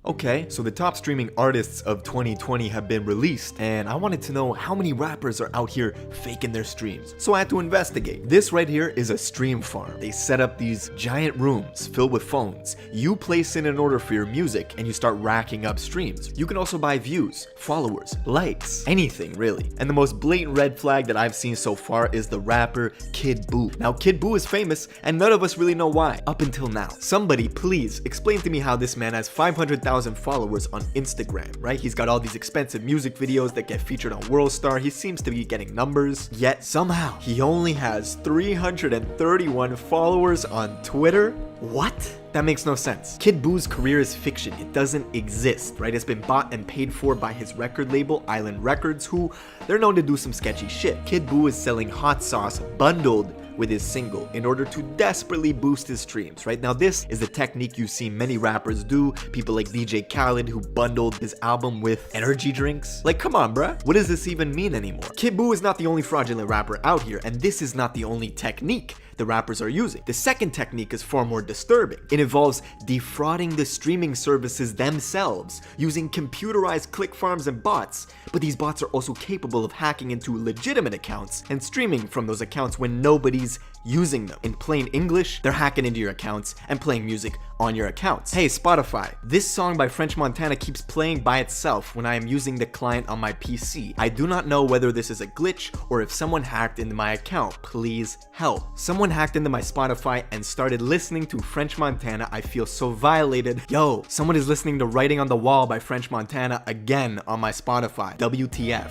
Okay, so the top streaming artists of 2020 have been released, and I wanted to know how many rappers are out here faking their streams. So I had to investigate. This right here is a stream farm. They set up these giant rooms filled with phones. You place in an order for your music, and you start racking up streams. You can also buy views, followers, likes, anything really. And the most blatant red flag that I've seen so far is the rapper Kid Buu. Now Kid Buu is famous, and none of us really know why, up until now. Somebody please explain to me how this man has 500,000 followers on Instagram, right? He's got all these expensive music videos that get featured on World Star. He seems to be getting numbers, yet somehow he only has 331 followers on Twitter. What? That makes no sense. Kid Buu's career is fiction. It doesn't exist, right? It's been bought and paid for by his record label, Island Records, who they're known to do some sketchy shit. Kid Buu is selling hot sauce bundled with his single in order to desperately boost his streams, right? Now this is the technique you see many rappers do, people like DJ Khaled who bundled his album with energy drinks. Like, come on bruh, what does this even mean anymore? Kid Buu is not the only fraudulent rapper out here, and this is not the only technique the rappers are using. The second technique is far more disturbing. It involves defrauding the streaming services themselves using computerized click farms and bots, but these bots are also capable of hacking into legitimate accounts and streaming from those accounts when nobody's using them. In plain English, they're hacking into your accounts and playing music on your accounts. Hey Spotify, this song by French Montana keeps playing by itself when I am using the client on my PC. I do not know whether this is a glitch or if someone hacked into my account. Please help. Someone hacked into my Spotify and started listening to French Montana. I feel so violated. Yo, someone is listening to Writing on the Wall by French Montana again on my Spotify. WTF.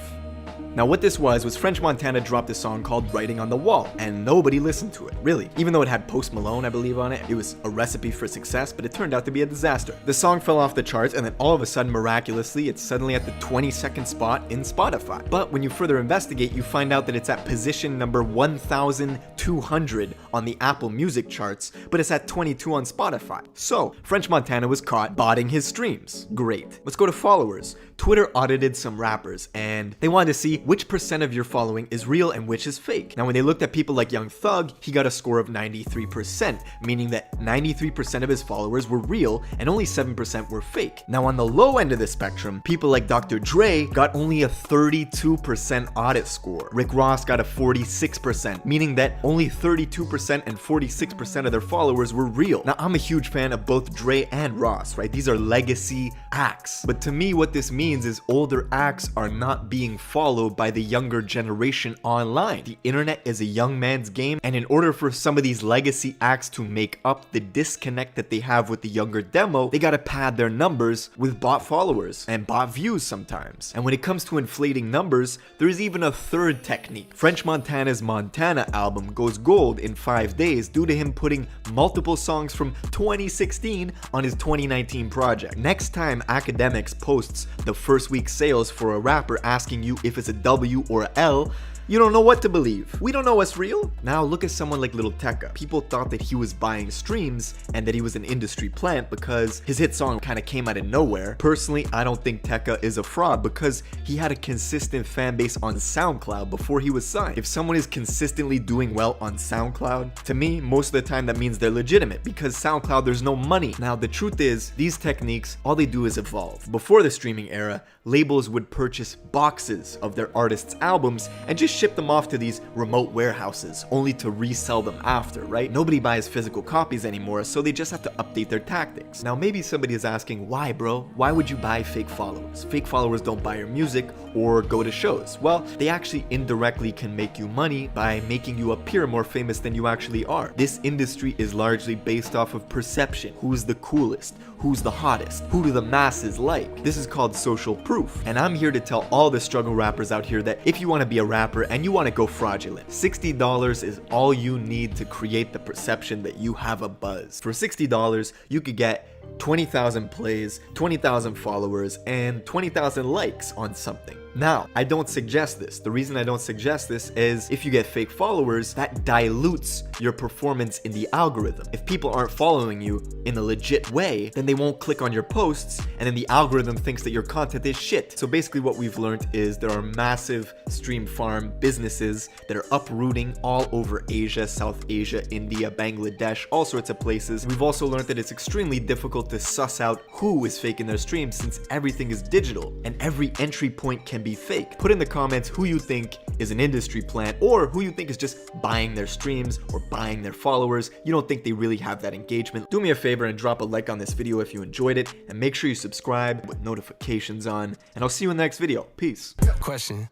Now what this was French Montana dropped a song called Writing on the Wall, and nobody listened to it, really. Even though it had Post Malone, I believe, on it, it was a recipe for success, but it turned out to be a disaster. The song fell off the charts, and then all of a sudden, miraculously, it's suddenly at the 22nd spot in Spotify. But when you further investigate, you find out that it's at position number 1,200 on the Apple Music charts, but it's at 22 on Spotify. So, French Montana was caught botting his streams. Great. Let's go to followers. Twitter audited some rappers, and they wanted to see which percent of your following is real and which is fake. Now when they looked at people like Young Thug, he got a score of 93%, meaning that 93% of his followers were real and only 7% were fake. Now on the low end of the spectrum, people like Dr. Dre got only a 32% audit score. Rick Ross got a 46%, meaning that only 32% and 46% of their followers were real. Now I'm a huge fan of both Dre and Ross, right? These are legacy acts. But to me, what this means is older acts are not being followed by the younger generation online. The internet is a young man's game, and in order for some of these legacy acts to make up the disconnect that they have with the younger demo, they gotta pad their numbers with bot followers and bot views sometimes. And when it comes to inflating numbers, there's even a third technique. French Montana's Montana album goes gold in 5 days due to him putting multiple songs from 2016 on his 2019 project. Next time Academics posts the first week sales for a rapper asking you if it's a W or a L, you don't know what to believe. We don't know what's real. Now look at someone like Lil Tecca. People thought that he was buying streams and that he was an industry plant because his hit song kind of came out of nowhere. Personally, I don't think Tecca is a fraud because he had a consistent fan base on SoundCloud before he was signed. If someone is consistently doing well on SoundCloud, to me, most of the time that means they're legitimate because SoundCloud, there's no money. Now the truth is, these techniques, all they do is evolve. Before the streaming era, labels would purchase boxes of their artists' albums and just ship them off to these remote warehouses only to resell them after, right? Nobody buys physical copies anymore, so they just have to update their tactics. Now maybe somebody is asking, why bro? Why would you buy fake followers? Fake followers don't buy your music or go to shows. Well, they actually indirectly can make you money by making you appear more famous than you actually are. This industry is largely based off of perception. Who's the coolest? Who's the hottest? Who do the masses like? This is called social proof. And I'm here to tell all the struggle rappers out here that if you want to be a rapper and you want to go fraudulent, $60 is all you need to create the perception that you have a buzz. For $60, you could get 20,000 plays, 20,000 followers, and 20,000 likes on something. Now, I don't suggest this. The reason I don't suggest this is if you get fake followers, that dilutes your performance in the algorithm. If people aren't following you in a legit way, then they won't click on your posts, and then the algorithm thinks that your content is shit. So basically what we've learned is there are massive stream farm businesses that are uprooting all over Asia, South Asia, India, Bangladesh, all sorts of places. We've also learned that it's extremely difficult to suss out who is faking their streams since everything is digital and every entry point can be fake. Put in the comments who you think is an industry plant or who you think is just buying their streams or buying their followers. You don't think they really have that engagement. Do me a favor and drop a like on this video if you enjoyed it, and make sure you subscribe with notifications on, and I'll see you in the next video. Peace. Question: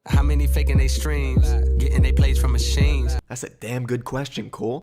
how many faking they streams, getting they plays from machines? That's a damn good question, Cole.